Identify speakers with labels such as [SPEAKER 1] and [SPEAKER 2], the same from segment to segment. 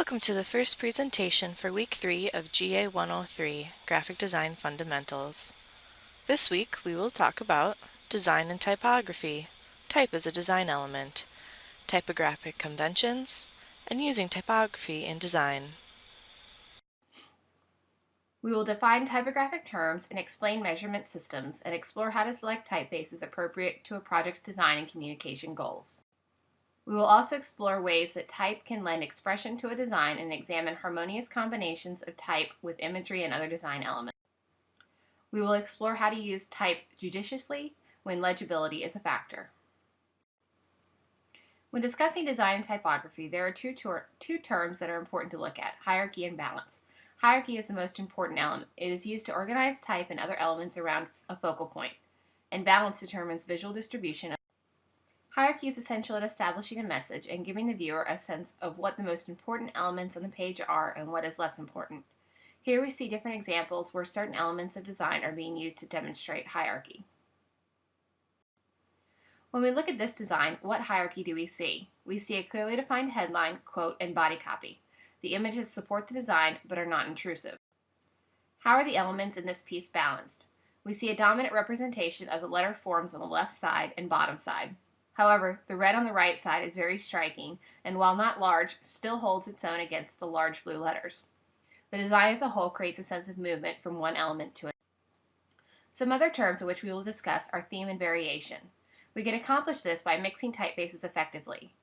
[SPEAKER 1] Welcome to the first presentation for Week 3 of GA103, Graphic Design Fundamentals. This week we will talk about design and typography, type as a design element, typographic conventions, and using typography in design.
[SPEAKER 2] We will define typographic terms and explain measurement systems and explore how to select typefaces appropriate to a project's design and communication goals. We will also explore ways that type can lend expression to a design and examine harmonious combinations of type with imagery and other design elements. We will explore how to use type judiciously when legibility is a factor. When discussing design and typography, there are two terms that are important to look at: hierarchy and balance. Hierarchy is the most important element. It is used to organize type and other elements around a focal point, and balance determines visual distribution. Hierarchy is essential in establishing a message and giving the viewer a sense of what the most important elements on the page are and what is less important. Here we see different examples where certain elements of design are being used to demonstrate hierarchy. When we look at this design, what hierarchy do we see? We see a clearly defined headline, quote, and body copy. The images support the design but are not intrusive. How are the elements in this piece balanced? We see a dominant representation of the letter forms on the left side and bottom side. However, the red on the right side is very striking, and while not large, still holds its own against the large blue letters. The design as a whole creates a sense of movement from one element to another. Some other terms in which we will discuss are theme and variation. We can accomplish this by mixing typefaces effectively,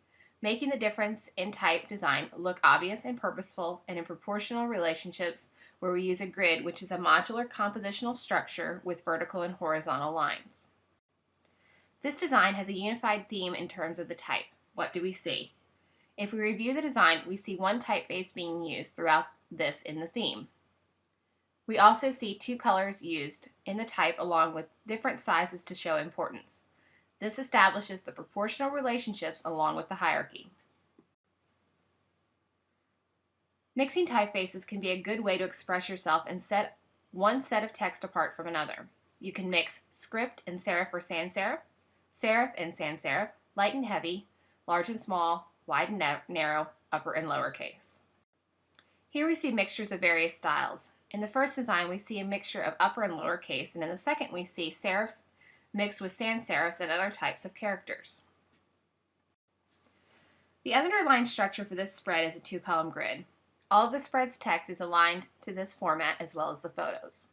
[SPEAKER 2] making the difference in type design look obvious and purposeful, and in proportional relationships where we use a grid, which is a modular compositional structure with vertical and horizontal lines. This design has a unified theme in terms of the type. What do we see? If we review the design, we see one typeface being used throughout this in the theme. We also see two colors used in the type along with different sizes to show importance. This establishes the proportional relationships along with the hierarchy. Mixing typefaces can be a good way to express yourself and set one set of text apart from another. You can mix script and serif or sans serif, serif and sans serif, light and heavy, large and small, wide and narrow, upper and lower case. Here we see mixtures of various styles. In the first design, we see a mixture of upper and lower case, and in the second, we see serifs mixed with sans serifs and other types of characters. The underlined structure for this spread is a two-column grid. All of the spread's text is aligned to this format as well as the photos.